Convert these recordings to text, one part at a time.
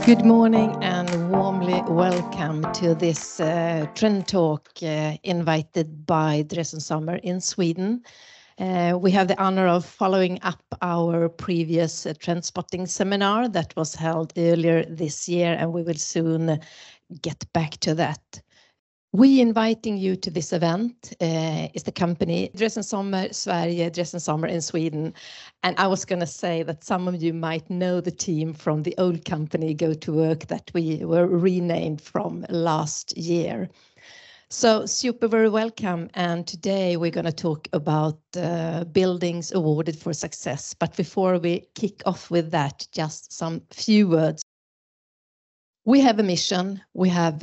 Good morning and warmly welcome to this trend talk invited by Drees and Sommer in Sweden. We have the honor of following up our previous trend spotting seminar that was held earlier this year, and we will soon get back to that. We inviting you to this event is the company Drees and Sommer Sverige, Drees and Sommer in Sweden. And I was going to say that some of you might know the team from the old company Go to Work that we were renamed from last year. So super very welcome. And today we're going to talk about buildings awarded for success. But before we kick off with that, just some few words. We have a mission. We have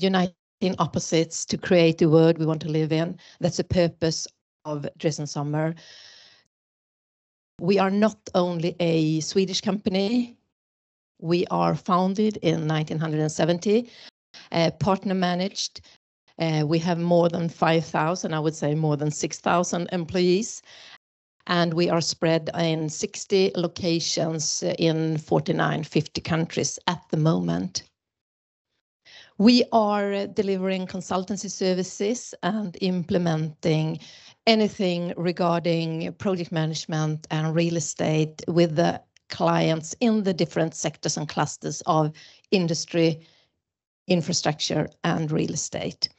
united in opposites to create the world we want to live in. That's the purpose of Drees and Sommer. We are not only a Swedish company. We are founded in 1970, partner managed. We have more than 5,000, I would say more than 6,000 employees. And we are spread in 60 locations in 50 countries at the moment. We are delivering consultancy services and implementing anything regarding project management and real estate with the clients in the different sectors and clusters of industry, infrastructure, and real estate.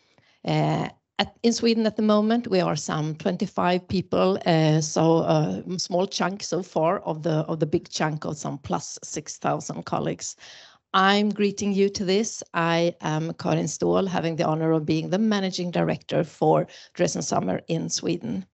In Sweden at the moment, we are some 25 people, so a small chunk so far of the big chunk of some plus 6,000 colleagues. I'm greeting you to this. I am Karin Ståhl, having the honor of being the managing director for Drees and Sommer in Sweden.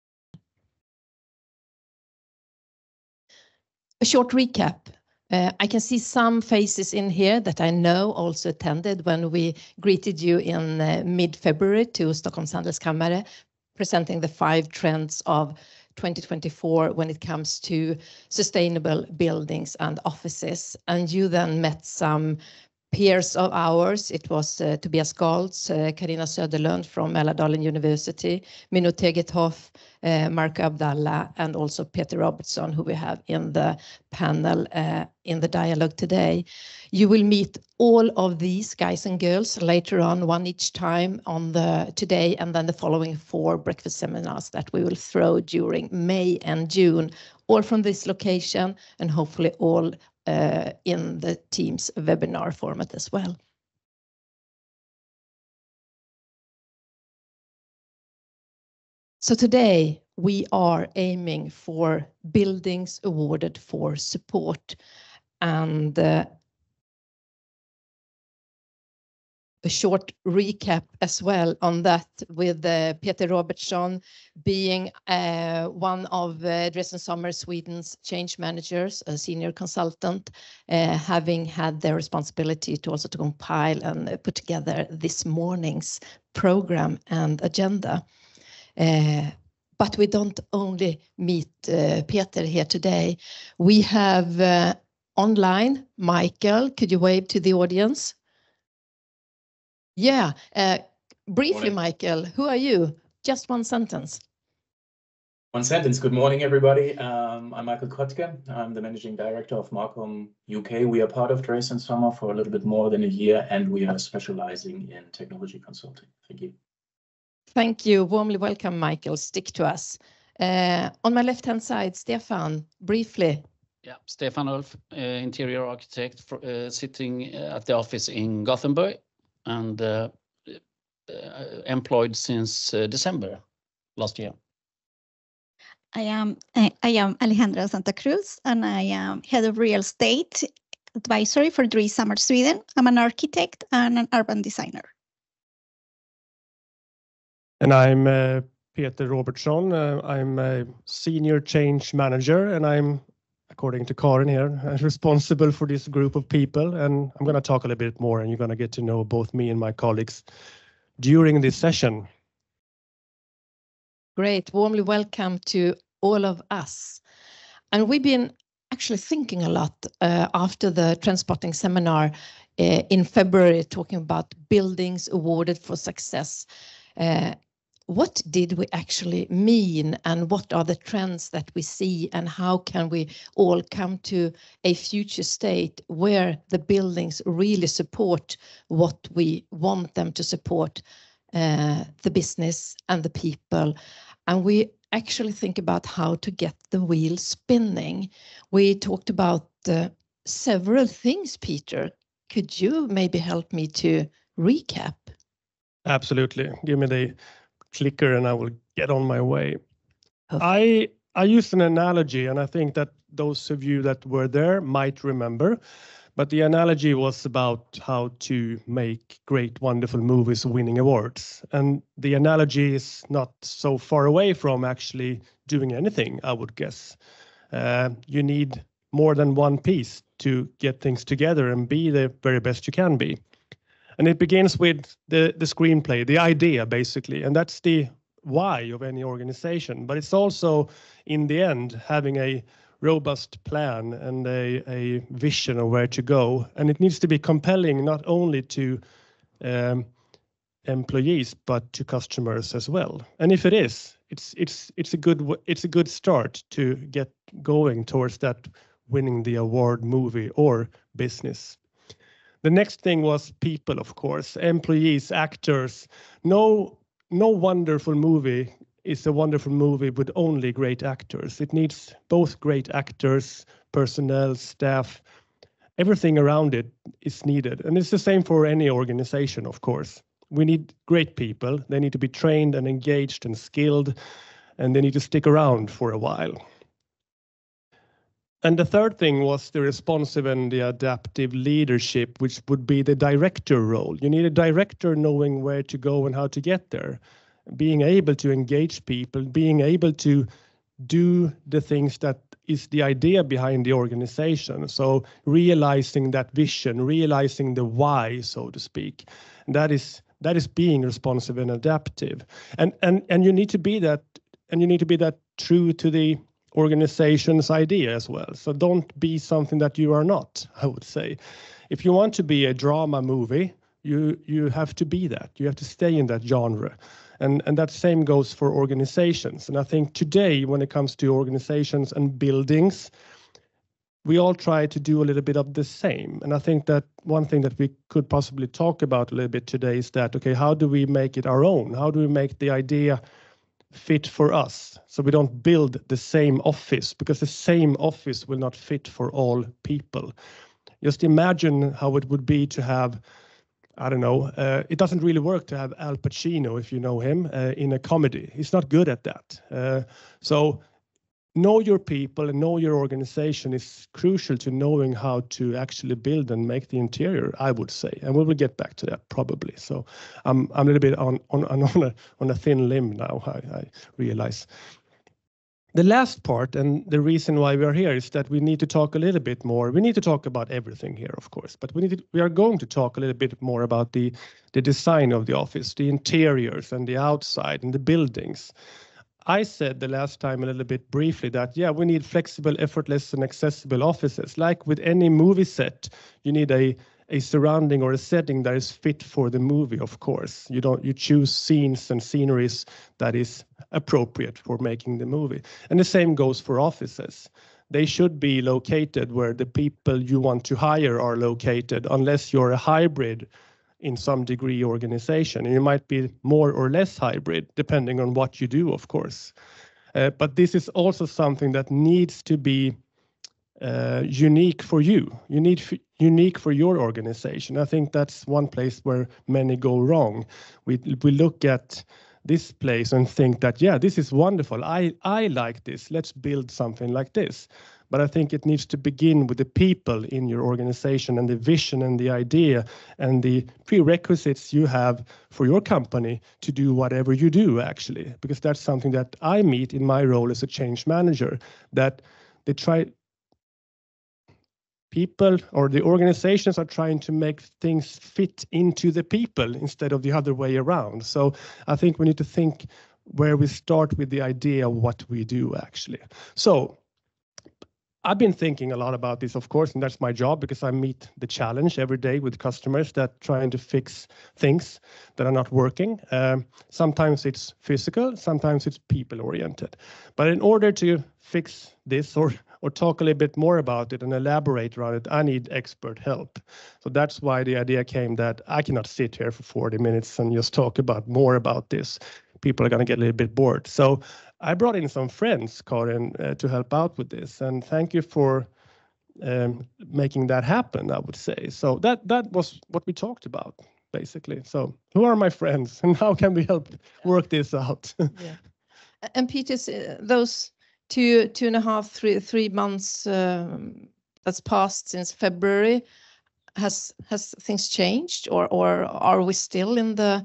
A short recap. I can see some faces in here that I know also attended when we greeted you in mid-February to Stockholm's Handelskammare, presenting the 5 trends of 2024 when it comes to sustainable buildings and offices. And you then met some peers of ours. It was Tobias Galtz, Karina Söderlund from Mälardalen University, Mino Tegethoff, Marco Abdallah, and also Peter Robertsson, who we have in the panel in the dialogue today. You will meet all of these guys and girls later on, one each time on today, and then the following 4 breakfast seminars that we will throw during May and June, all from this location, and hopefully all in the Teams webinar format as well. So today we are aiming for buildings awarded for support, and a short recap as well on that, with Peter Robertsson being one of Drees and Sommer Sweden's change managers, a senior consultant, having had the responsibility to also to compile and put together this morning's program and agenda. But we don't only meet Peter here today. We have online Michael. Could you wave to the audience? Yeah, briefly, Michael, who are you? Just one sentence. One sentence. Good morning, everybody. I'm Michael Kottke. I'm the managing director of Macom UK. We are part of Drees and Sommer for a little bit more than a year, and we are specializing in technology consulting. Thank you. Thank you. Warmly welcome, Michael. Stick to us. On my left-hand side, Stefan, briefly. Yeah, Stefan Ulf, interior architect, sitting at the office in Gothenburg, and employed since December last year. I am Alexandra Santacruz, and I am head of real estate advisory for Drees Sommer Sweden. I'm an architect and an urban designer. And I'm Peter Robertsson. I'm a senior change manager, and I'm, according to Karin here, responsible for this group of people. And I'm going to talk a little bit more, and you're going to get to know both me and my colleagues during this session. Great. Warmly welcome to all of us. And we've been actually thinking a lot after the Trendspotting seminar in February, talking about buildings awarded for success. what did we actually mean, and what are the trends that we see, and how can we all come to a future state where the buildings really support what we want them to support, the business and the people. And we actually think about how to get the wheel spinning. We talked about several things, Peter. Could you maybe help me to recap? Absolutely. Give me the clicker and I will get on my way. Okay. I used an analogy, and I think that those of you that were there might remember, but the analogy was about how to make great, wonderful movies winning awards. And the analogy is not so far away from actually doing anything, I would guess. You need more than one piece to get things together and be the very best you can be. And it begins with the screenplay, the idea, basically. And that's the why of any organization. But it's also, in the end, having a robust plan and a vision of where to go. And it needs to be compelling not only to employees, but to customers as well. And if it is, it's a good start to get going towards that winning the award movie or business. The next thing was people, of course, employees, actors. No wonderful movie is a wonderful movie with only great actors. It needs both great actors, personnel, staff, everything around it is needed. And it's the same for any organization, of course. We need great people. They need to be trained and engaged and skilled, and they need to stick around for a while. And the third thing was the responsive and the adaptive leadership, which would be the director role. You need a director knowing where to go and how to get there, being able to engage people, being able to do the things that is the idea behind the organization. So realizing that vision, realizing the why, so to speak. And that is being responsive and adaptive. And you need to be that, and you need to be that true to the organization's idea as well. So don't be something that you are not, I would say. If you want to be a drama movie, you have to be that. You have to stay in that genre. And that same goes for organizations. And I think today, when it comes to organizations and buildings, we all try to do a little bit of the same. And I think that one thing that we could possibly talk about a little bit today is that, okay, how do we make it our own? How do we make the idea fit for us, so we don't build the same office, because the same office will not fit for all people. Just imagine how it would be to have, I don't know, it doesn't really work to have Al Pacino, if you know him, in a comedy. He's not good at that. So know your people and know your organization is crucial to knowing how to actually build and make the interior, I would say. And we will get back to that probably. So I'm a little bit on a thin limb now, I realize. The last part, and the reason why we are here, is that we need to talk a little bit more. We need to talk about everything here, of course, but we are going to talk a little bit more about the design of the office, the interiors and the outside and the buildings. I said the last time a little bit briefly that, yeah, we need flexible, effortless, and accessible offices. Like with any movie set, you need a surrounding or a setting that is fit for the movie, of course. You choose scenes and sceneries that is appropriate for making the movie. And the same goes for offices. They should be located where the people you want to hire are located, unless you're a hybrid in some degree organization. And you might be more or less hybrid, depending on what you do, of course. But this is also something that needs to be unique for you. You need unique for your organization. I think that's one place where many go wrong. We look at this place and think that, yeah, this is wonderful. I like this. Let's build something like this. But I think it needs to begin with the people in your organization and the vision and the idea and the prerequisites you have for your company to do whatever you do, actually, because that's something that I meet in my role as a change manager, that people or the organizations are trying to make things fit into the people instead of the other way around. So I think we need to think where we start with the idea of what we do, actually. So I've been thinking a lot about this, of course, and that's my job because I meet the challenge every day with customers that trying to fix things that are not working. Sometimes it's physical, sometimes it's people oriented. But in order to fix this or talk a little bit more about it and elaborate around it, I need expert help. So that's why the idea came that I cannot sit here for 40 minutes and just talk more about this. People are going to get a little bit bored. So I brought in some friends, Karin, to help out with this. And thank you for making that happen, I would say. So that was what we talked about, basically. So who are my friends and how can we help work this out? Yeah. And Peter's, those two and a half, 3 months that's passed since February, has things changed or are we still in the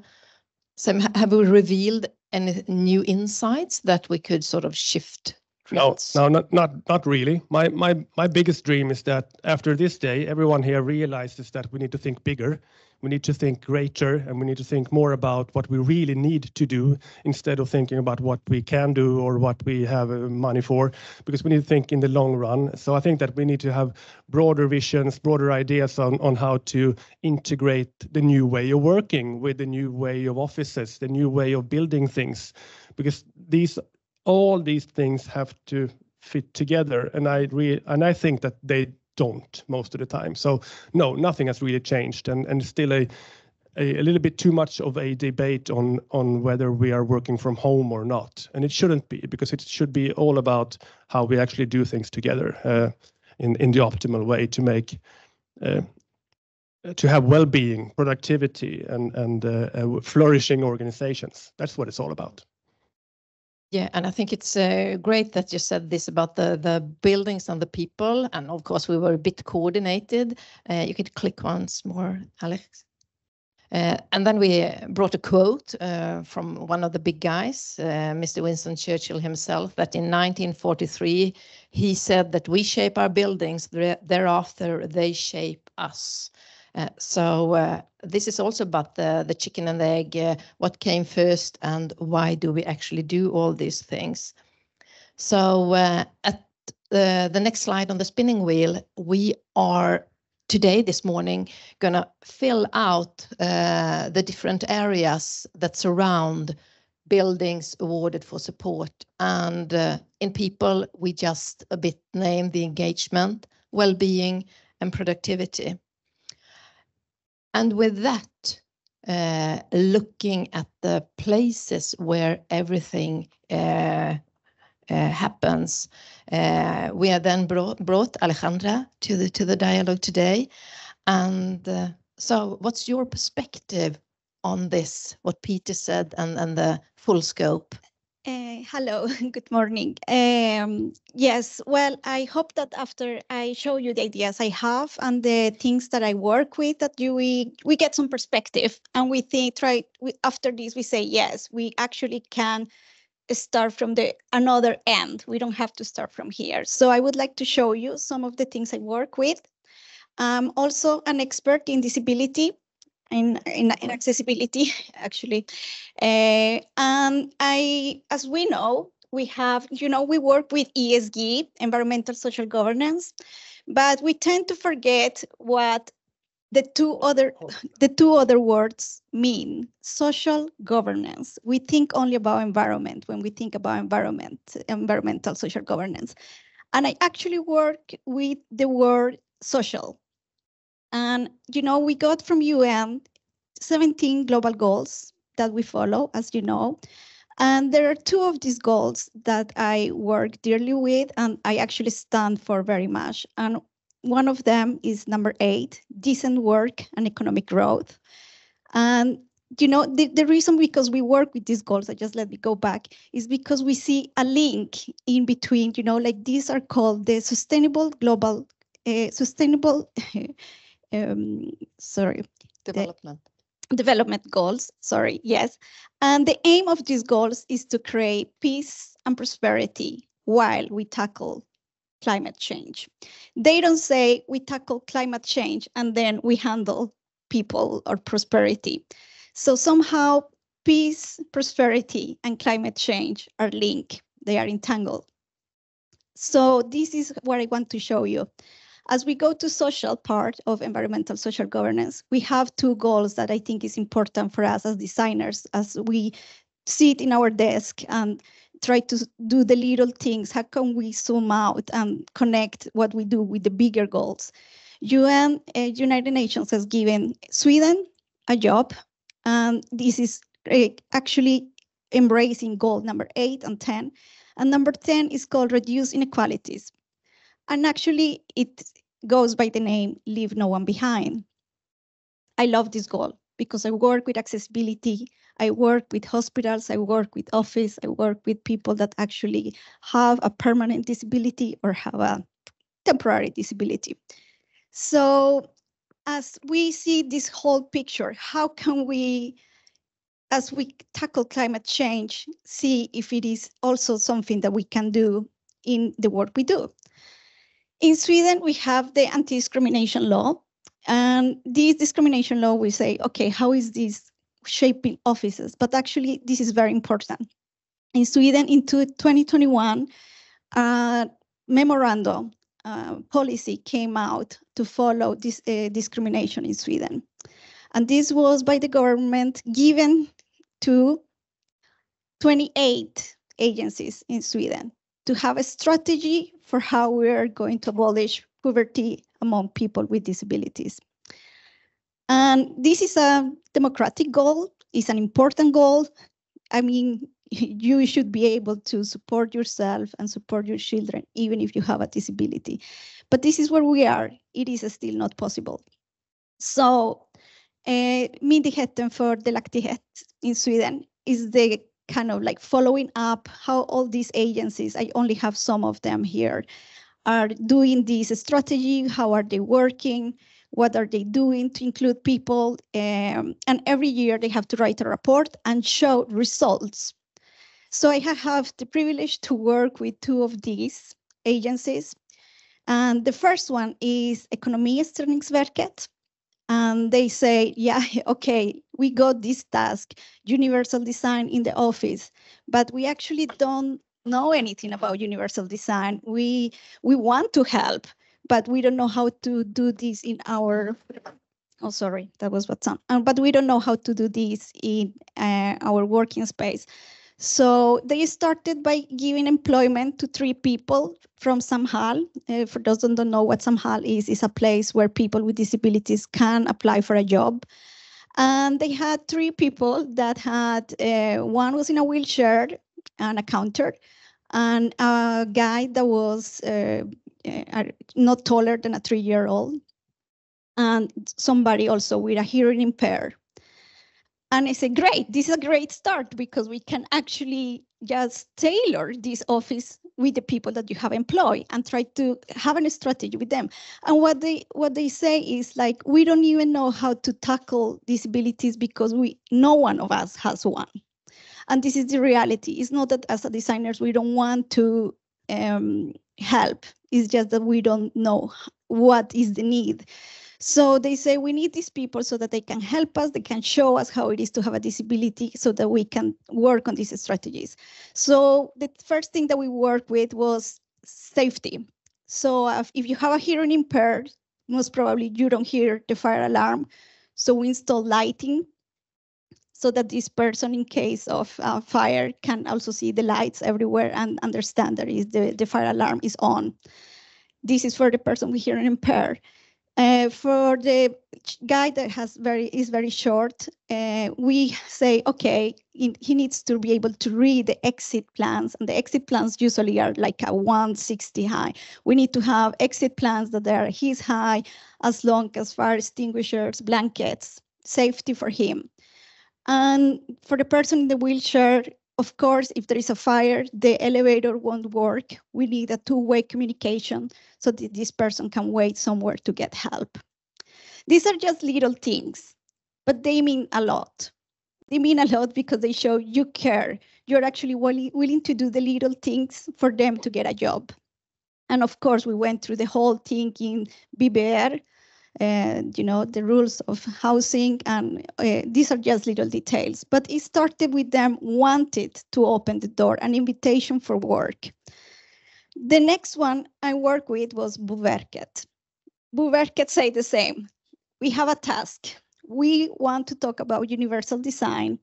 same? Have we revealed any new insights that we could sort of shift trends? No, not really. My biggest dream is that after this day, everyone here realizes that we need to think bigger, we need to think greater, and we need to think more about what we really need to do instead of thinking about what we can do or what we have money for, because we need to think in the long run. So I think that we need to have broader visions, broader ideas on how to integrate the new way of working with the new way of offices, the new way of building things, because all these things have to fit together, and I think that they don't most of the time. So no, nothing has really changed, and still a little bit too much of a debate on whether we are working from home or not, and it shouldn't be, because it should be all about how we actually do things together in the optimal way to make to have well-being, productivity, and flourishing organizations. That's what it's all about. Yeah, and I think it's great that you said this about the buildings and the people. And of course, we were a bit coordinated. You could click once more, Alex. And then we brought a quote from one of the big guys, Mr. Winston Churchill himself, that in 1943, he said that we shape our buildings, thereafter they shape us. So this is also about the chicken and the egg, what came first and why do we actually do all these things. So at the next slide on the spinning wheel, we are this morning, going to fill out the different areas that surround buildings awarded for support. And in people, we just a bit name the engagement, well-being and productivity. And with that, looking at the places where everything happens, we have then brought Alexandra to the dialogue today. And so what's your perspective on this, what Peter said and the full scope? Hello, good morning. Yes, well, I hope that after I show you the ideas I have and the things that I work with, that we get some perspective, and we think, after this, we say, yes, we actually can start from the another end. We don't have to start from here. So I would like to show you some of the things I work with. I'm also an expert in disability, in accessibility, actually. And as we know, we have, we work with ESG, environmental social governance, but we tend to forget what the two other words mean. Social governance. We think only about environment when we think about environmental social governance. And I actually work with the word social. And, we got from UN 17 global goals that we follow, as you know. And there are two of these goals that I work dearly with, and I actually stand for very much. And one of them is number 8, decent work and economic growth. And, the reason because we work with these goals, let me go back, is because we see a link in between, like these are called the sustainable global, development goals, yes. And the aim of these goals is to create peace and prosperity while we tackle climate change. They don't say we tackle climate change and then we handle people or prosperity. So somehow peace, prosperity, and climate change are linked. They are entangled. So this is what I want to show you. As we go to social part of environmental social governance, we have two goals that I think is important for us as designers, as we sit in our desk and try to do the little things. How can we zoom out and connect what we do with the bigger goals? United Nations has given Sweden a job, and this is actually embracing goal number 8 and 10. And number 10 is called reduce inequalities. And actually it goes by the name leave no one behind. I love this goal because I work with accessibility, I work with hospitals, I work with office, I work with people that actually have a permanent disability or have a temporary disability. So as we see this whole picture, how can we, as we tackle climate change, see if it is also something that we can do in the work we do? In Sweden, we have the anti-discrimination law. And this discrimination law, we say, okay, how is this shaping offices? But actually, this is very important. In Sweden, in 2021, a memorandum policy came out to follow this discrimination in Sweden. And this was by the government given to 28 agencies in Sweden to have a strategy for how we are going to abolish poverty among people with disabilities. And this is a democratic goal, it's an important goal. I mean, you should be able to support yourself and support your children, even if you have a disability. But this is where we are. It is still not possible. So myndigheten för delaktighet in Sweden is the kind of like following up how all these agencies, I only have some of them here, are doing this strategy, how are they working, what are they doing to include people, and every year they have to write a report and show results. So I have the privilege to work with two of these agencies. And the first one is Ekonomistyrningsverket. And they say, yeah, okay, we got this task, universal design in the office, but we actually don't know anything about universal design. We want to help, but we don't know how to do this in our, oh, sorry, that was what's on. But we don't know how to do this in our working space. So they started by giving employment to 3 people from Samhall. For those who don't know what Samhall is a place where people with disabilities can apply for a job. And they had 3 people that had, one was in a wheelchair, an accountant, and a guy that was not taller than a 3-year-old, and somebody also with a hearing impaired. And I said, great, this is a great start because we can actually just tailor this office with the people that you have employed and try to have a strategy with them. And what they say is like, we don't even know how to tackle disabilities because no one of us has one. And this is the reality. It's not that as designers, we don't want to help. It's just that we don't know what is the need. So they say we need these people so that they can help us, they can show us how it is to have a disability so that we can work on these strategies. So the first thing that we worked with was safety. So if you have a hearing impaired, most probably you don't hear the fire alarm. So we install lighting so that this person, in case of fire, can also see the lights everywhere and understand that the fire alarm is on. This is for the person with hearing impaired. For the guy that is very short, we say, okay, he needs to be able to read the exit plans, and the exit plans usually are like a 160 high. We need to have exit plans that are his high, as long as fire extinguishers, blankets, safety for him. And for the person in the wheelchair, of course, if there is a fire, the elevator won't work. We need a 2-way communication so that this person can wait somewhere to get help. These are just little things, but they mean a lot. They mean a lot because they show you care. You're actually willing to do the little things for them to get a job. And of course, we went through the whole thing in BBR, the rules of housing, and these are just little details, but it started with them wanted to open the door, an invitation for work. The next one I worked with was Boverket. Boverket say the same. We have a task. We want to talk about universal design,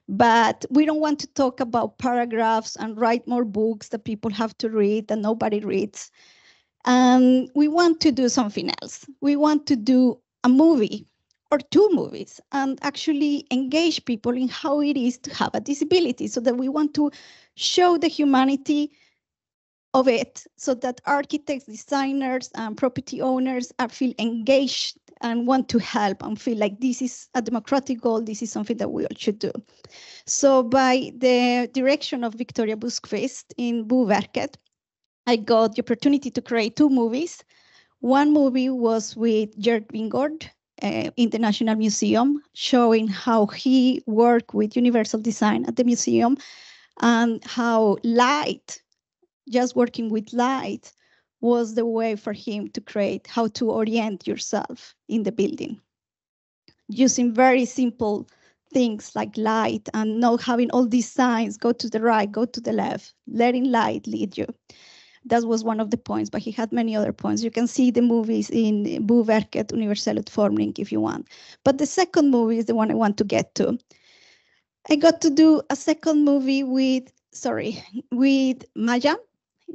but we don't want to talk about paragraphs and write more books that people have to read that nobody reads. And we want to do something else. We want to do a movie or 2 movies and actually engage people in how it is to have a disability, so that we want to show the humanity of it, so that architects, designers, and property owners feel engaged and want to help and feel like this is a democratic goal, this is something that we all should do. So by the direction of Victoria Buskvist in Boverket, I got the opportunity to create 2 movies. One movie was with Gert Wingårdh in the National Museum, showing how he worked with universal design at the museum and how light, just working with light, was the way for him to create how to orient yourself in the building, using very simple things like light and not having all these signs, go to the right, go to the left, letting light lead you. That was one of the points, but he had many other points. You can see the movies in Boverket Universell Utformning if you want. But the second movie is the one I want to get to. I got to do a second movie with Maya.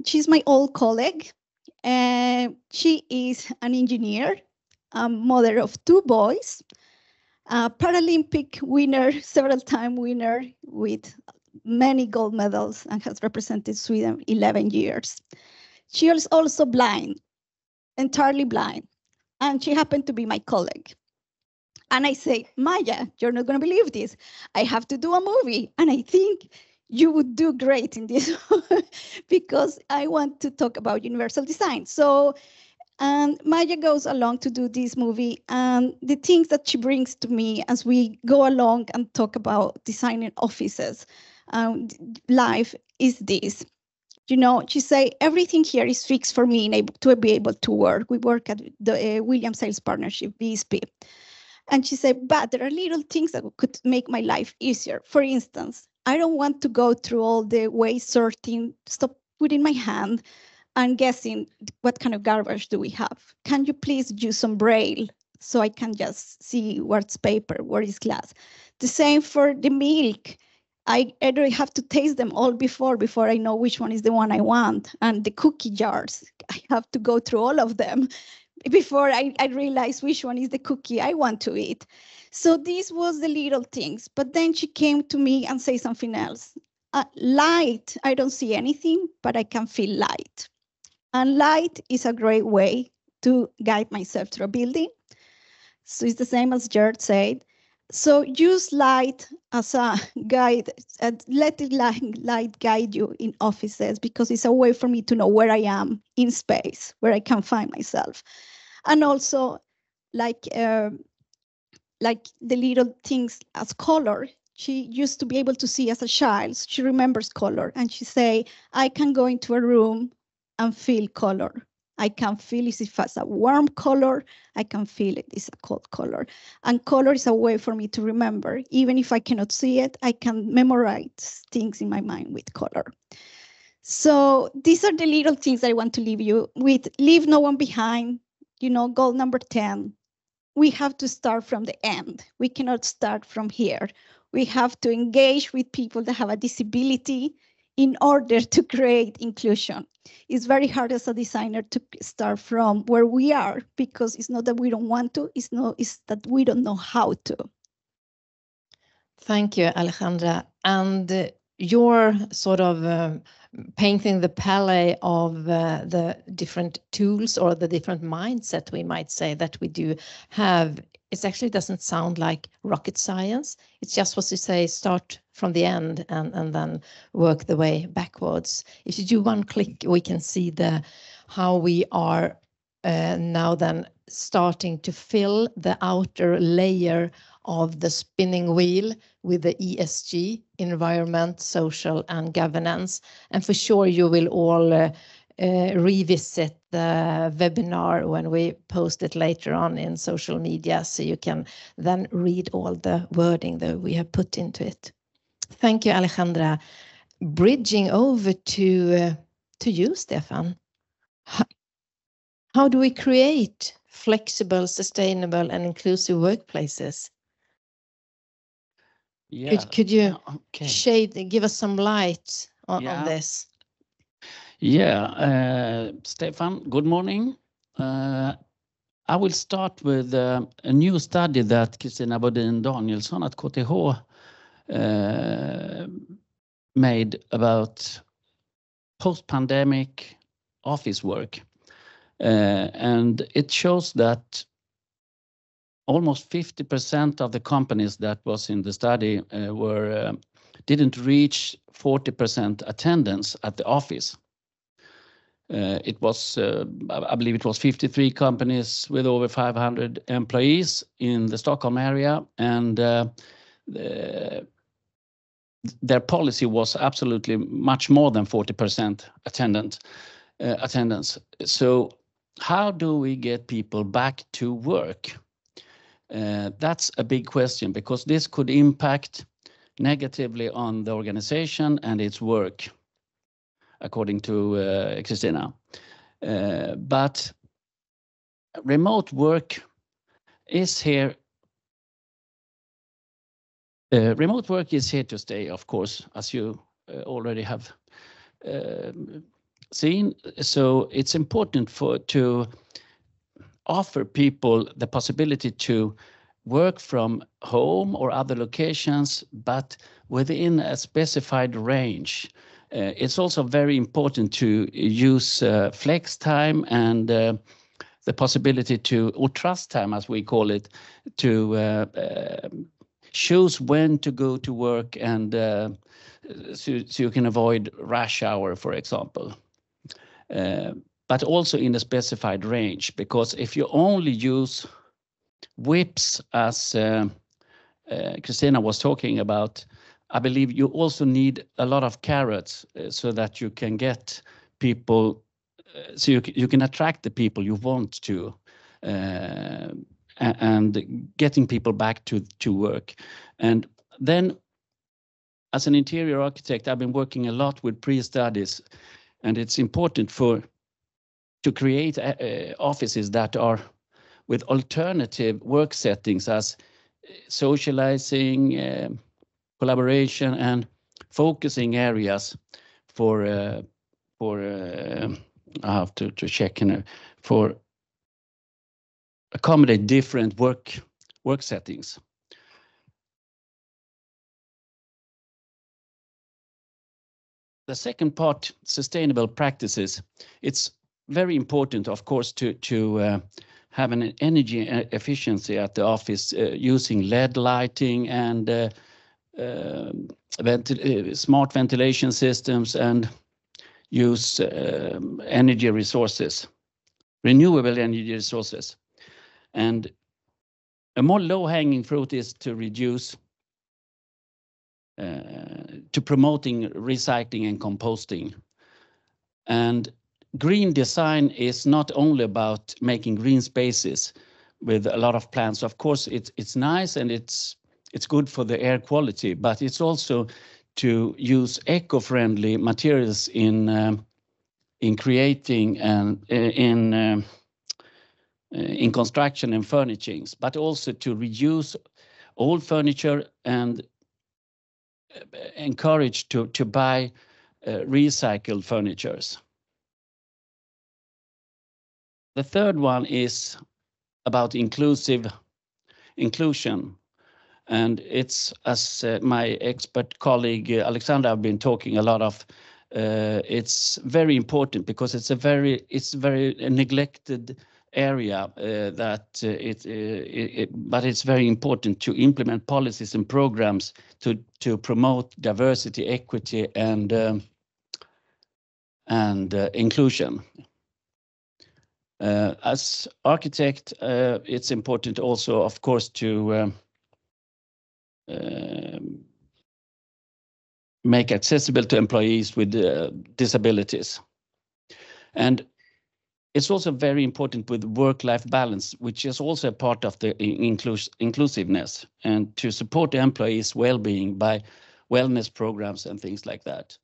She's my old colleague. She is an engineer, a mother of 2 boys, a Paralympic winner, several-time winner with many gold medals, and has represented Sweden 11 years. She is also blind, entirely blind, and she happened to be my colleague. And I say, Maya, you're not going to believe this. I have to do a movie, and I think you would do great in this because I want to talk about universal design. So, and Maya goes along to do this movie, and the things that she brings to me as we go along and talk about designing offices, life is this. You know, she say, everything here is fixed for me to be able to work. We work at the Williams Sales Partnership, VSP. And she said, but there are little things that could make my life easier. For instance, I don't want to go through all the waste sorting, stop putting my hand and guessing what kind of garbage do we have. Can you please use some braille so I can just see what's paper, what is glass? The same for the milk. I have to taste them all before I know which one is the one I want. And the cookie jars, I have to go through all of them before I realize which one is the cookie I want to eat. So this was the little things. But then she came to me and said something else. Light, I don't see anything, but I can feel light. And light is a great way to guide myself through a building. So it's the same as Gert said. So use light as a guide, let the light guide you in offices, because it's a way for me to know where I am in space, where I can find myself. And also like the little things as color. She used to be able to see as a child. She remembers color, and she say, I can go into a room and feel color. I can feel if it's a warm color, I can feel it is a cold color. And color is a way for me to remember. Even if I cannot see it, I can memorize things in my mind with color. So these are the little things that I want to leave you with. Leave no one behind, you know, goal number 10. We have to start from the end. We cannot start from here. We have to engage with people that have a disability in order to create inclusion. It's very hard as a designer to start from where we are, because it's not that we don't want to, it's that we don't know how to. Thank you, Alexandra. And you're sort of painting the palette of the different tools or the different mindset, we might say, that we do have. It actually doesn't sound like rocket science. It's just what you say, start from the end and then work the way backwards. If you do one click, we can see how we are now then starting to fill the outer layer of the spinning wheel with the ESG, environment, social and governance. And for sure you will all revisit the webinar when we post it later on in social media, so you can then read all the wording that we have put into it. Thank you, Alexandra. Bridging over to to you, Stefan. How do we create flexible, sustainable, and inclusive workplaces? Yeah. Could you Okay. give us some light on this? Yeah, Stefan, good morning. I will start with a new study that Kristina Bodin Danielsson at KTH made about post-pandemic office work. And it shows that almost 50% of the companies that was in the study didn't reach 40% attendance at the office. It was, I believe it was 53 companies with over 500 employees in the Stockholm area, and their policy was absolutely much more than 40% attendance. So how do we get people back to work? That's a big question, because this could impact negatively on the organization and its work, according to Kristina. But remote work is here. Remote work is here to stay, of course, as you already have seen. So it's important to offer people the possibility to work from home or other locations, but within a specified range. It's also very important to use flex time and the possibility to, or trust time as we call it, to choose when to go to work, and so you can avoid rush hour, for example. But also in a specified range, because if you only use whips, as Kristina was talking about, I believe you also need a lot of carrots so that you can get people, so you can attract the people you want to, and getting people back to work. And then, as an interior architect, I've been working a lot with pre-studies, and it's important to create offices that are with alternative work settings, as socializing, collaboration, and focusing areas for I have to check for accommodate different work settings. The second part, sustainable practices. It's very important, of course, to have an energy efficiency at the office, using LED lighting and smart ventilation systems, and use energy resources, renewable energy resources. And a more low-hanging fruit is to reduce, to promoting recycling and composting. And green design is not only about making green spaces with a lot of plants. Of course, it's nice and it's good for the air quality, but it's also to use eco-friendly materials in creating and in construction and furnishings, but also to reduce old furniture and encourage to buy recycled furnitures. The third one is about inclusion, and it's, as my expert colleague Alexandra have been talking a lot of. It's very important because it's a very neglected area, but it's very important to implement policies and programs to promote diversity, equity, and inclusion. As architect, it's important also, of course, to make accessible to employees with disabilities. And it's also very important with work-life balance, which is also a part of the inclusiveness, and to support the employees' well-being by wellness programs and things like that.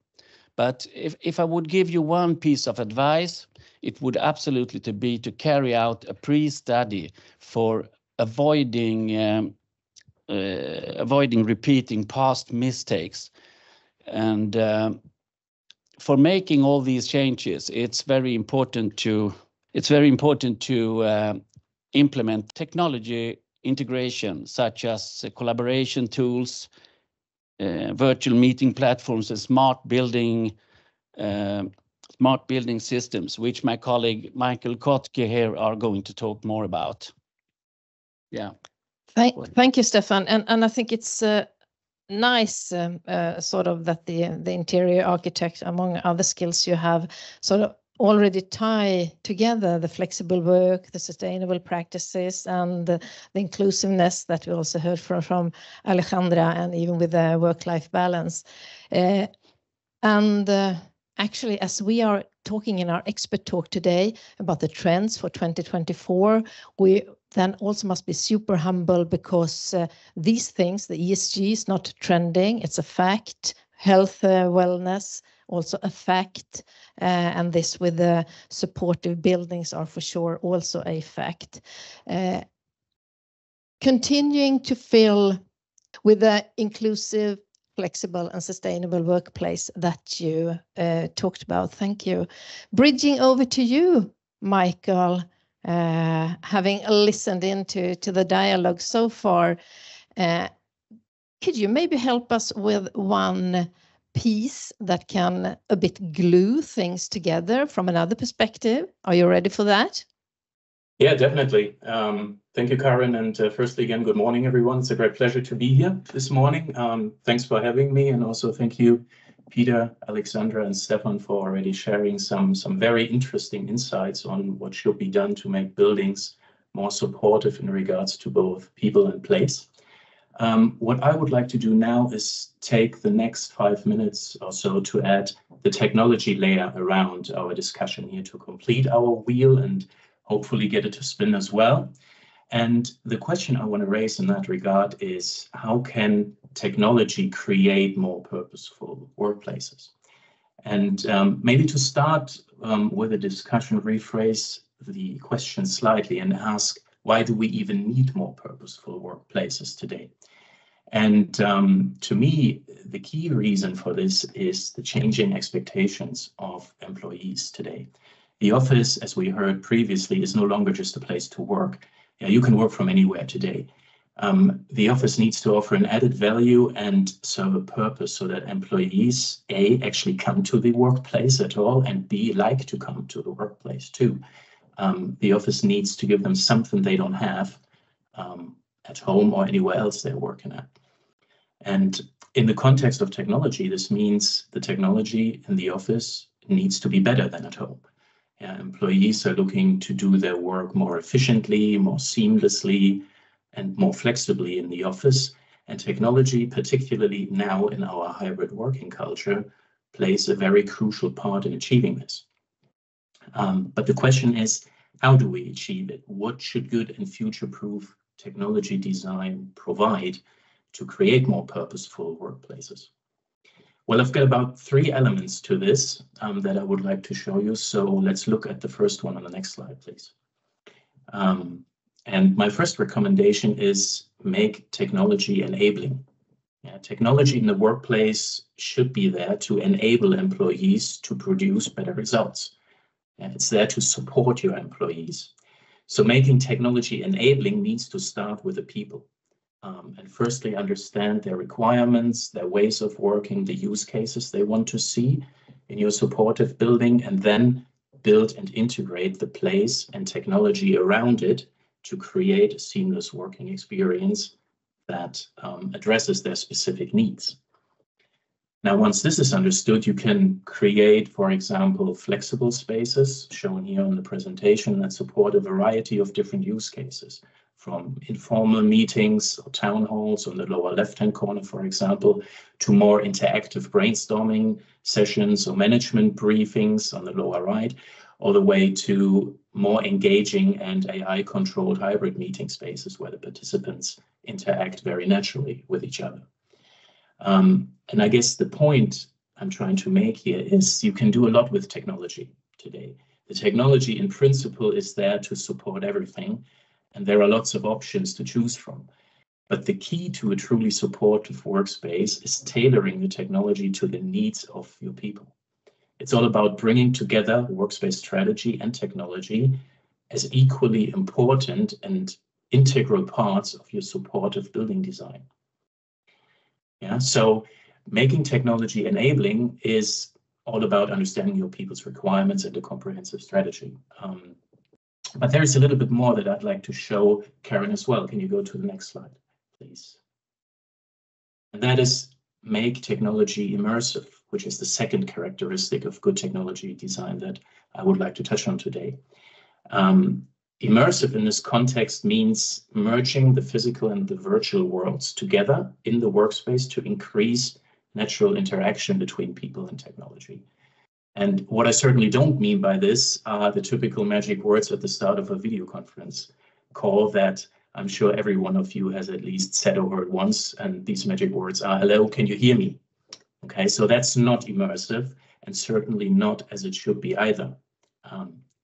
But if I would give you one piece of advice, it would absolutely to be to carry out a pre-study for avoiding repeating past mistakes. And for making all these changes, it's very important to implement technology integration, such as collaboration tools, virtual meeting platforms, and smart building systems, which my colleague Michael Kottke here are going to talk more about. Yeah. Thank you, Stefan. And I think it's nice sort of that the interior architect, among other skills you have, sort of already tie together the flexible work, the sustainable practices, and the inclusiveness that we also heard from Alexandra, and even with the work-life balance. Actually, as we are talking in our expert talk today about the trends for 2024, we then also must be super humble, because these things, the ESG is not trending, it's a fact. Health, wellness, also a fact. And this with the supportive buildings are for sure also a fact. Continuing to fill with the inclusive, flexible and sustainable workplace that you talked about. Thank you. Bridging over to you, Michael, having listened into the dialogue so far, could you maybe help us with one piece that can a bit glue things together from another perspective? Are you ready for that? Yeah, definitely. Thank you, Karin. And firstly, again, good morning, everyone. It's a great pleasure to be here this morning. Thanks for having me. And also thank you, Peter, Alexandra, and Stefan, for already sharing some very interesting insights on what should be done to make buildings more supportive in regards to both people and place. What I would like to do now is take the next 5 minutes or so to add the technology layer around our discussion here to complete our wheel and hopefully get it to spin as well. And the question I want to raise in that regard is, how can technology create more purposeful workplaces? And maybe to start with a discussion, rephrase the question slightly and ask, why do we even need more purposeful workplaces today? And to me, the key reason for this is the changing expectations of employees today. The office, as we heard previously, is no longer just a place to work. Yeah, you can work from anywhere today. The office needs to offer an added value and serve a purpose so that employees, A, actually come to the workplace at all, and B, like to come to the workplace too. The office needs to give them something they don't have at home or anywhere else they're working at. And in the context of technology, this means the technology in the office needs to be better than at home. Yeah, employees are looking to do their work more efficiently, more seamlessly, and more flexibly in the office. And technology, particularly now in our hybrid working culture, plays a very crucial part in achieving this. But the question is, how do we achieve it? What should good and future-proof technology design provide to create more purposeful workplaces? Well, I've got about 3 elements to this that I would like to show you. So let's look at the first one on the next slide, please. And my first recommendation is make technology enabling. Yeah, technology in the workplace should be there to enable employees to produce better results. And it's there to support your employees. So making technology enabling needs to start with the people. And firstly, understand their requirements, their ways of working, the use cases they want to see in your supportive building, and then build and integrate the place and technology around it to create a seamless working experience that addresses their specific needs. Now, once this is understood, you can create, for example, flexible spaces shown here on the presentation that support a variety of different use cases, from informal meetings or town halls on the lower left-hand corner, for example, to more interactive brainstorming sessions or management briefings on the lower right, all the way to more engaging and AI-controlled hybrid meeting spaces where the participants interact very naturally with each other. And I guess the point I'm trying to make here is you can do a lot with technology today. The technology in principle is there to support everything, and there are lots of options to choose from. But the key to a truly supportive workspace is tailoring the technology to the needs of your people. It's all about bringing together workspace strategy and technology as equally important and integral parts of your supportive building design. Yeah, so making technology enabling is all about understanding your people's requirements and a comprehensive strategy. But there is a little bit more that I'd like to show Karin as well. Can you go to the next slide, please? And that is make technology immersive, which is the second characteristic of good technology design that I would like to touch on today. Immersive in this context means merging the physical and the virtual worlds together in the workspace to increase natural interaction between people and technology. And what I certainly don't mean by this are the typical magic words at the start of a video conference call that I'm sure every one of you has at least said or heard once. And these magic words are, hello, can you hear me? Okay, so that's not immersive and certainly not as it should be either.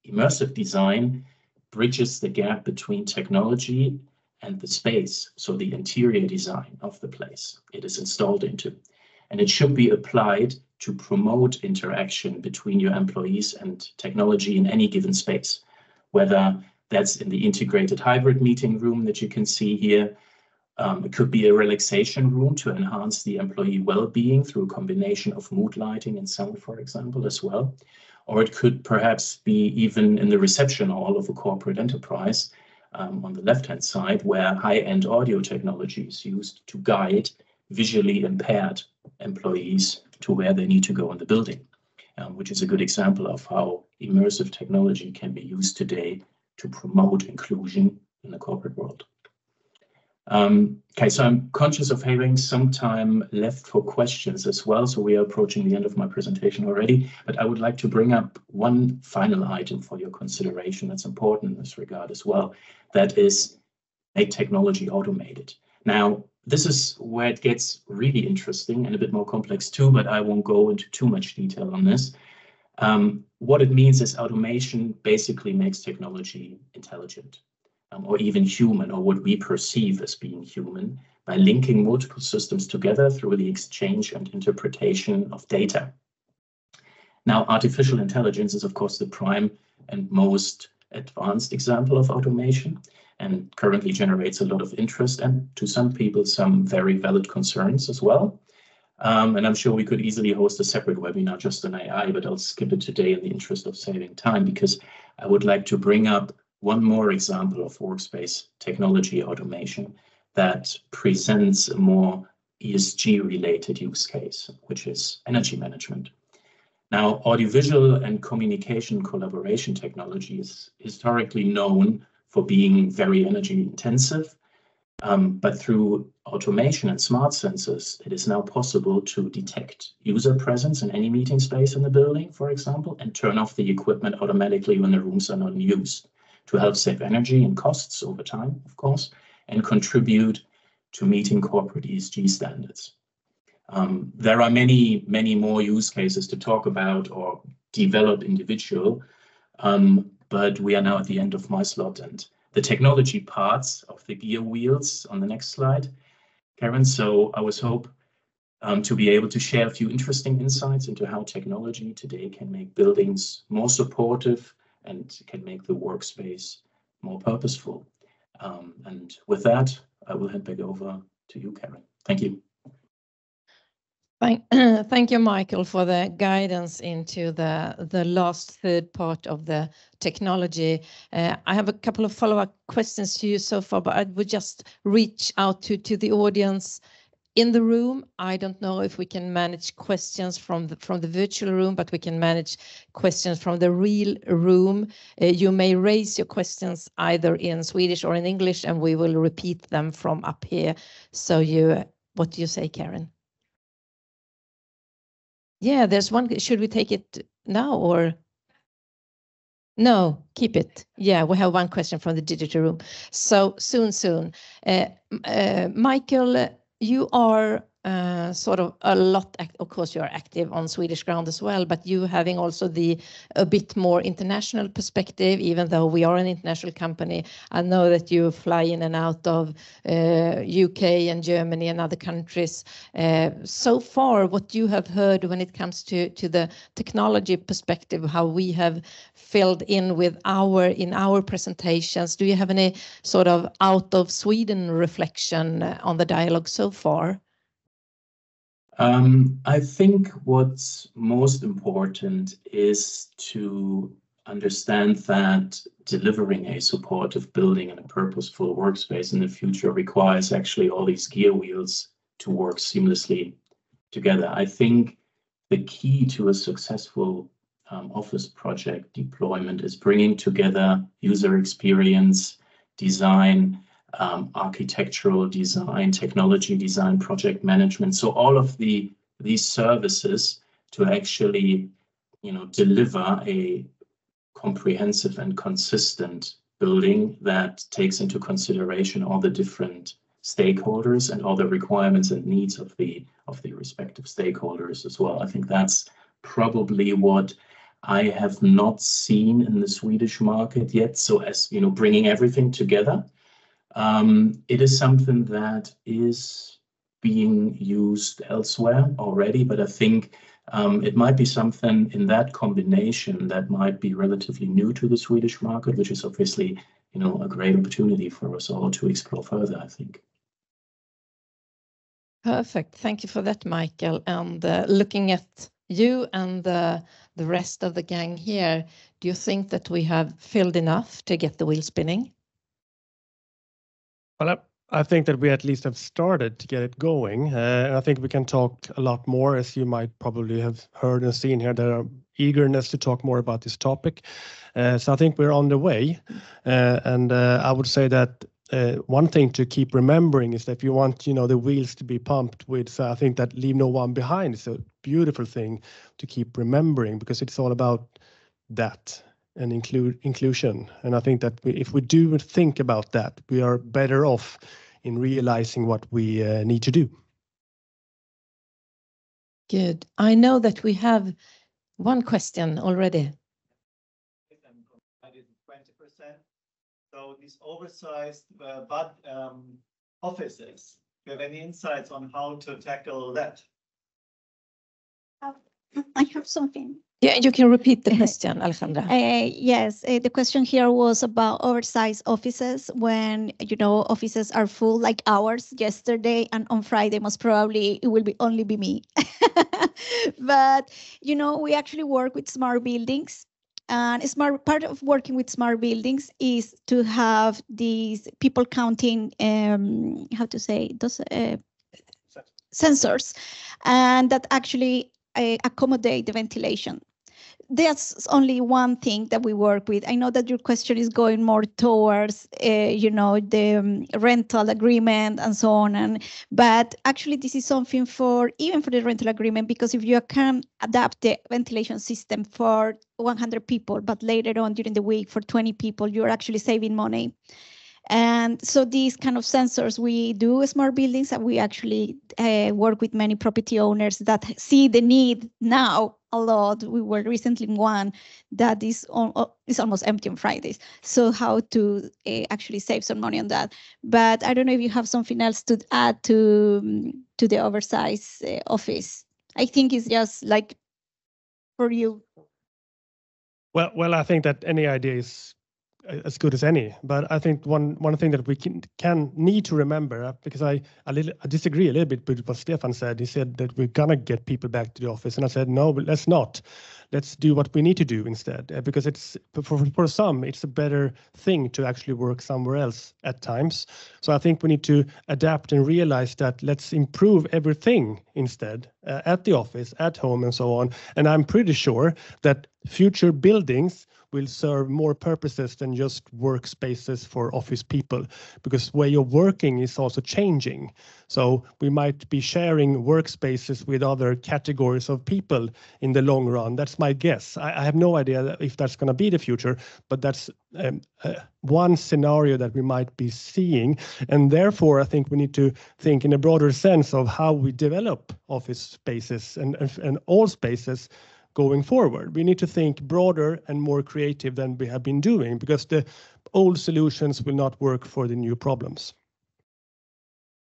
Immersive design bridges the gap between technology and the space, so the interior design of the place it is installed into. And it should be applied to promote interaction between your employees and technology in any given space, whether that's in the integrated hybrid meeting room that you can see here. It could be a relaxation room to enhance the employee well-being through a combination of mood lighting and sound, for example, as well. Or it could perhaps be even in the reception hall of a corporate enterprise on the left-hand side, where high-end audio technology is used to guide visually impaired employees to where they need to go in the building, which is a good example of how immersive technology can be used today to promote inclusion in the corporate world. Okay, so I'm conscious of having some time left for questions as well, so we are approaching the end of my presentation already, but I would like to bring up one final item for your consideration that's important in this regard as well. That is, make technology automated. Now, this is where it gets really interesting and a bit more complex too, but I won't go into too much detail on this. What it means is automation basically makes technology intelligent, or even human, or what we perceive as being human, by linking multiple systems together through the exchange and interpretation of data. Now, artificial intelligence is, of course, the prime and most advanced example of automation, and currently generates a lot of interest and, to some people, some very valid concerns as well. And I'm sure we could easily host a separate webinar just on AI, but I'll skip it today in the interest of saving time, because I would like to bring up one more example of workspace technology automation that presents a more ESG-related use case, which is energy management. Now, audiovisual and communication collaboration technology is historically known for being very energy intensive, but through automation and smart sensors, it is now possible to detect user presence in any meeting space in the building, for example, and turn off the equipment automatically when the rooms are not in use, to help save energy and costs over time, of course, and contribute to meeting corporate ESG standards. There are many, many more use cases to talk about or develop individual, but we are now at the end of my slot, and the technology parts of the gear wheels on the next slide, Karin. So I was hope to be able to share a few interesting insights into how technology today can make buildings more supportive and can make the workspace more purposeful. And with that, I will hand back over to you, Karin. Thank you. Thank you, Michael, for the guidance into the last third part of the technology. I have a couple of follow-up questions to you so far, but I would just reach out to the audience in the room. I don't know if we can manage questions from the virtual room, but we can manage questions from the real room. You may raise your questions either in Swedish or in English, and we will repeat them from up here. So what do you say, Karin? Yeah, there's one. Should we take it now or? No, keep it. Yeah, we have one question from the digital room. So soon. Michael, you are sort of a lot, of course, you are active on Swedish ground as well, but you having also a bit more international perspective, even though we are an international company. I know that you fly in and out of UK and Germany and other countries. So far, what you have heard when it comes to the technology perspective, how we have filled in with in our presentations, do you have any sort of out of Sweden reflection on the dialogue so far? I think what's most important is to understand that delivering a supportive building and a purposeful workspace in the future requires actually all these gear wheels to work seamlessly together. I think the key to a successful office project deployment is bringing together user experience, design, architectural design, technology design, project management. So all of these services to actually, deliver a comprehensive and consistent building that takes into consideration all the different stakeholders and all the requirements and needs of the respective stakeholders as well. I think that's probably what I have not seen in the Swedish market yet. So as bringing everything together. It is something that is being used elsewhere already, but I think it might be something in that combination that might be relatively new to the Swedish market, which is obviously, a great opportunity for us all to explore further, I think. Perfect. Thank you for that, Michael. And looking at you and the rest of the gang here, do you think that we have filled enough to get the wheel spinning? Well, I think that we at least have started to get it going. And I think we can talk a lot more, as you might probably have heard and seen here. There are eagerness to talk more about this topic. So I think we're on the way. And I would say that one thing to keep remembering is that if you want, the wheels to be pumped with, so I think that leave no one behind is a beautiful thing to keep remembering, because it's all about that. And inclusion. And I think that if we do think about that, we are better off in realizing what we need to do. Good. I know that we have one question already. 20%. So these oversized offices, do you have any insights on how to tackle that? I have something. Yeah, you can repeat the question, Alexandra. Yes, the question here was about oversized offices when, offices are full like ours yesterday, and on Friday, most probably it will only be me. But, we actually work with smart buildings. And a part of working with smart buildings is to have these people counting, those sensors, and that actually accommodate the ventilation. That's only one thing that we work with. I know that your question is going more towards, the rental agreement and so on. But actually, this is something even for the rental agreement, because if you can adapt the ventilation system for 100 people, but later on during the week for 20 people, you're actually saving money. And so these kind of sensors, we do smart buildings, and we actually work with many property owners that see the need now a lot. We were recently in one that is almost empty on Fridays. So how to actually save some money on that. But I don't know if you have something else to add to the oversized office. I think it's just like for you. Well, I think that any idea is as good as any, but I think one thing that we need to remember, because I disagree a little bit with what Stefan said. He said that we're gonna get people back to the office, and I said no, but let's not. Let's do what we need to do instead, because it's for some it's a better thing to actually work somewhere else at times. So I think we need to adapt and realize that let's improve everything instead at the office, at home, and so on. And I'm pretty sure that future buildings will serve more purposes than just workspaces for office people, because way of working is also changing. So we might be sharing workspaces with other categories of people in the long run. That's my guess. I have no idea if that's going to be the future, but that's one scenario that we might be seeing. And therefore, I think we need to think in a broader sense of how we develop office spaces and all spaces going forward. We need to think broader and more creative than we have been doing, because the old solutions will not work for the new problems.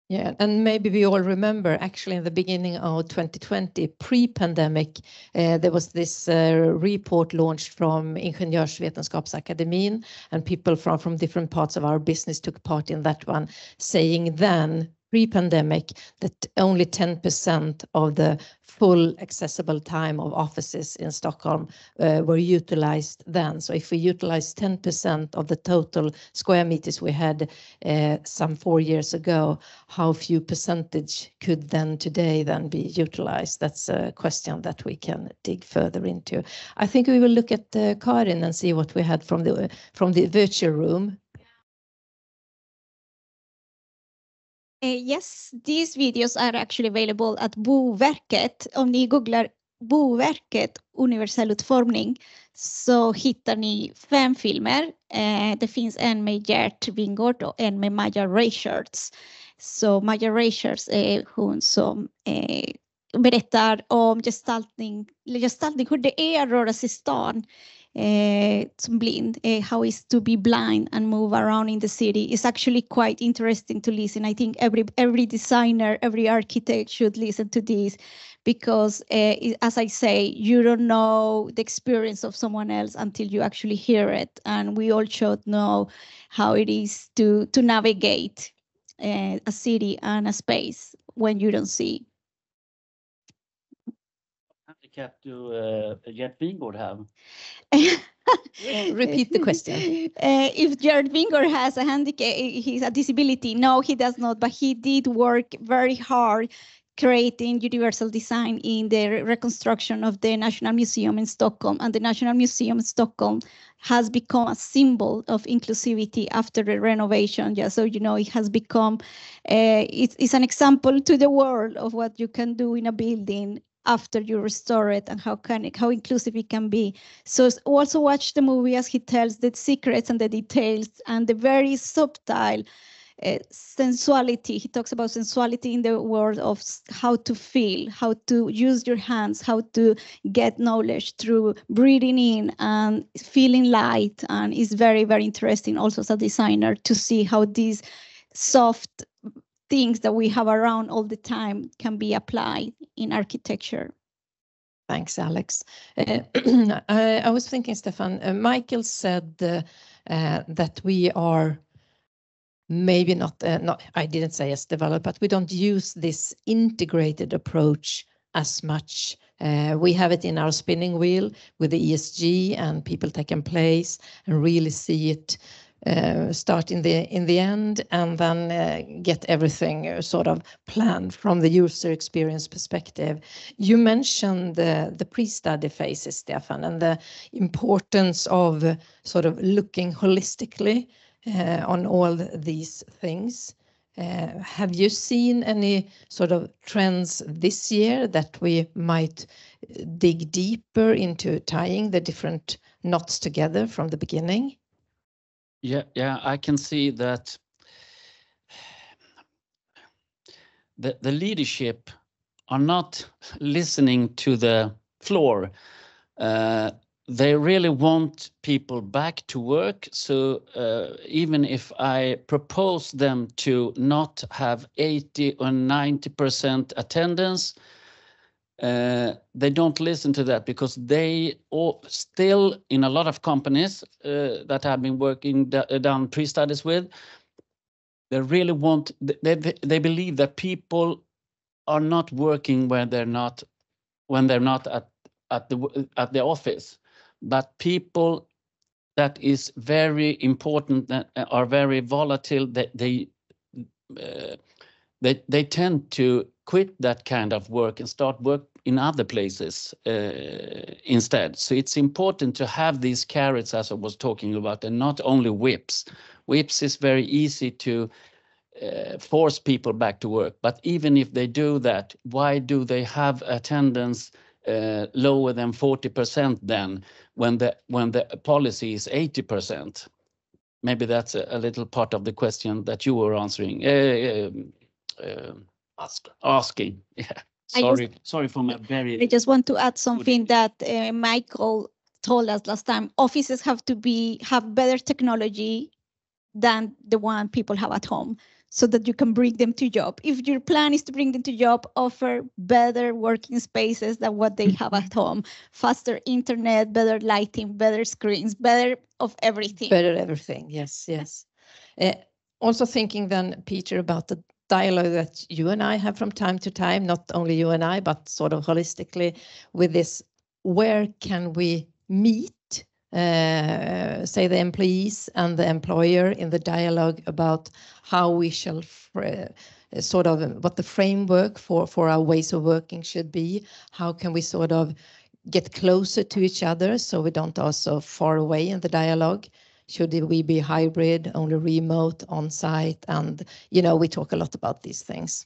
Yeah, and maybe we all remember actually in the beginning of 2020, pre-pandemic, there was this report launched from Ingenjörsvetenskapsakademin, and people from different parts of our business took part in that one, saying then, pre-pandemic, that only 10% of the full accessible time of offices in Stockholm were utilized then. So if we utilize 10% of the total square meters we had some 4 years ago, how few percentage could then today then be utilized? That's a question that we can dig further into. I think we will look at Karin and see what we had from the virtual room. Yes, these videos are actually available at Boverket. Om ni googlar Boverket universell utformning så hittar ni 5 filmer. Det finns en med Gert Wingård och en med Maja Reichertz. Så Maja Reichertz är hon som berättar om gestaltning, hur det är att röra sig i stan som blind, how is to be blind and move around in the city. Is actually quite interesting to listen. I think every designer, every architect should listen to this, because as I say, you don't know the experience of someone else until you actually hear it, and we all should know how it is to navigate a city and a space when you don't see. Handicap do Gert Wingård have? Repeat the question. If Gert Wingård has a handicap, he's a disability. No, he does not, but he did work very hard creating universal design in the reconstruction of the National Museum in Stockholm. And the National Museum in Stockholm has become a symbol of inclusivity after the renovation. Yeah, so, you know, it has become, it's an example to the world of what you can do in a building after you restore it, and how inclusive it can be. So also watch the movie as he tells the secrets and the details and the very subtle sensuality. He talks about sensuality in the world of how to feel, how to use your hands, how to get knowledge through breathing in and feeling light. And it's very, very interesting also as a designer to see how these soft things that we have around all the time can be applied in architecture. Thanks, Alex. I was thinking, Stefan, Michael said that we are maybe not, I didn't say as developed, but we don't use this integrated approach as much. We have it in our spinning wheel with the ESG, and people taking place and really see it start in the end, and then get everything sort of planned from the user experience perspective. You mentioned the pre-study phases, Stefan, and the importance of sort of looking holistically on all these things. Have you seen any sort of trends this year that we might dig deeper into tying the different knots together from the beginning? Yeah, I can see that the leadership are not listening to the floor. They really want people back to work. So even if I propose them to not have 80 or 90% attendance, they don't listen to that, because they still, in a lot of companies that I've been working down pre-studies with, they really want, they believe that people are not working when they're not at the office, but people that is very important, that are very volatile, that they tend to quit that kind of work and start work in other places instead. So it's important to have these carrots, as I was talking about, and not only whips. Whips is very easy to force people back to work. But even if they do that, why do they have attendance lower than 40% then when the policy is 80%? Maybe that's a little part of the question that you were answering. Asking. Yeah. Sorry for my very. I just want to add something that Michael told us last time. Offices have to have better technology than the one people have at home, so that you can bring them to job. If your plan is to bring them to job, offer better working spaces than what they have at home. Faster internet, better lighting, better screens, better of everything. Better everything, yes. Also thinking then, Peter, about the dialogue that you and I have from time to time, not only you and I, but sort of holistically with this, where can we meet, say the employees and the employer in the dialogue about how we shall sort of what the framework for our ways of working should be. How can we sort of get closer to each other so we don't also far away in the dialogue? Should we be hybrid, only remote, on-site? And, we talk a lot about these things.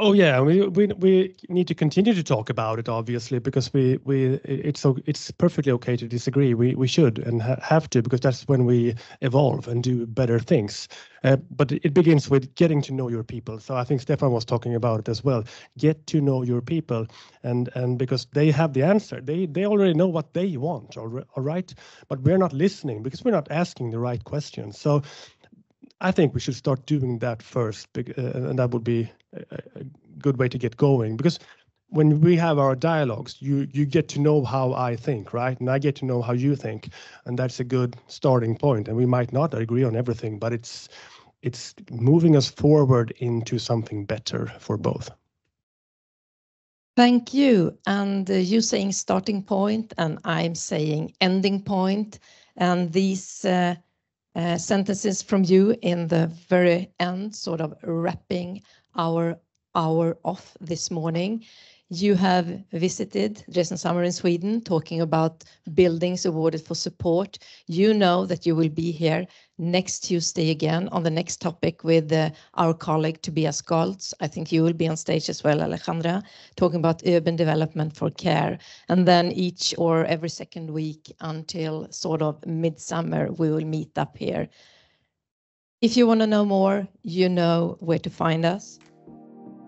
Oh yeah, we need to continue to talk about it, obviously, because it's perfectly okay to disagree. We should and have to, because that's when we evolve and do better things. But it begins with getting to know your people. So I think Stefan was talking about it as well. Get to know your people, and because they have the answer, they already know what they want, all right. But we're not listening because we're not asking the right questions. So I think we should start doing that first, and that would be a good way to get going. Because when we have our dialogues, you get to know how I think, right? And I get to know how you think, and that's a good starting point. And we might not agree on everything, but it's moving us forward into something better for both. Thank you. And you saying starting point, and I'm saying ending point, and these sentences from you in the very end, sort of wrapping our hour off this morning. You have visited Drees and Sommer in Sweden, talking about buildings awarded for support. You know that you will be here next Tuesday again on the next topic with our colleague Tobias Galtz. I think you will be on stage as well, Alexandra, talking about urban development for care. And then each or every second week until sort of midsummer, we will meet up here. If you want to know more, you know where to find us.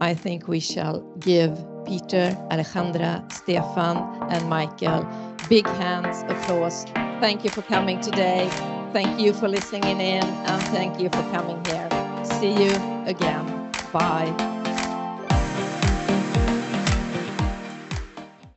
I think we shall give Peter, Alexandra, Stefan, and Michael big hands, applause. Thank you for coming today. Thank you for listening in, and thank you for coming here. See you again. Bye.